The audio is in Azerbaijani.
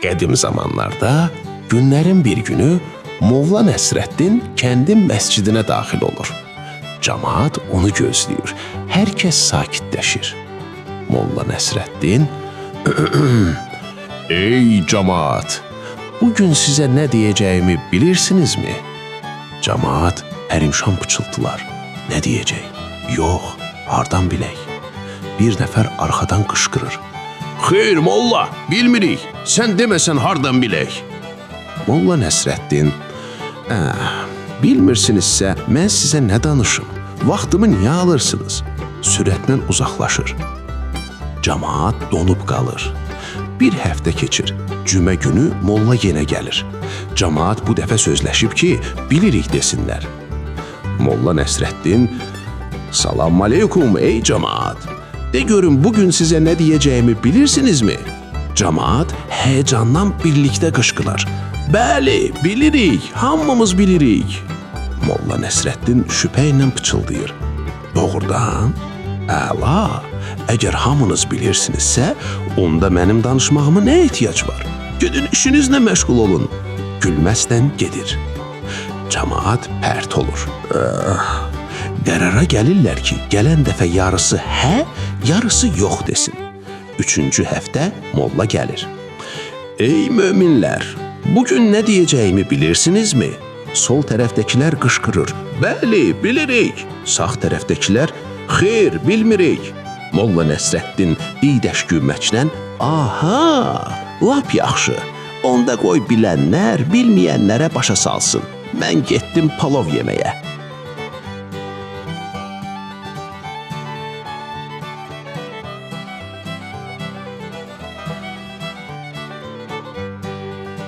Qədim zamanlarda günlərin bir günü Molla Nəsrəddin kəndin məscidinə daxil olur. Camaat onu gözləyir. Hər kəs sakitləşir. Molla Nəsrəddin, "Ey camaat, bugün sizə nə deyəcəyimi bilirsinizmi?" Camaat pərimşan pıçıltılar. Nə deyəcək? Yox, hardan bilək? Bir nəfər arxadan qışqırır. "Xeyr molla, bilmirik. Sən deməsən hardan bilək?" Molla Nəsrəddin, "Bilmirsinizsə mən sizə nə danışım? Vaxtımı niyə alırsınız?" Sürətlə uzaqlaşır. Camaat donub qalır. Bir həftə keçir. Cümə günü molla yenə gəlir. Camaat bu dəfə sözləşib ki, bilirik desinlər. Molla Nəsrəddin, "Salam aleykum ey camaat. De görün bugün sizə nə deyəcəyimi bilirsinizmi?" Camaat həyəcandan birlikdə qışqırar. "Bəli, bilirik, hamımız bilirik." Molla Nəsrəddin şübhə ilə pıçıldayır. "Doğrudan? Əla, əgər hamınız bilirsinizsə, onda mənim danışmağıma nə ehtiyac var? Gedin işinizlə məşğul olun." Gülməzdən gedir. Camaat pərt olur. Qərara gəlirlər ki, gələn dəfə yarısı hə, yarısı yox desin. 3-cü həftə molla gəlir. "Ey möminlər, bugün nə deyəcəyimi bilirsinizmi?" Sol tərəfdəkilər qışqırır. "Bəli, bilirik." Sağ tərəfdəkilər, "Xeyr, bilmirik." Molla Nəsrəddin iydəş-gülməklə, "Aha, lap yaxşı. Onda qoy bilənlər bilməyənlərə başa salsın. Mən getdim palov yeməyə."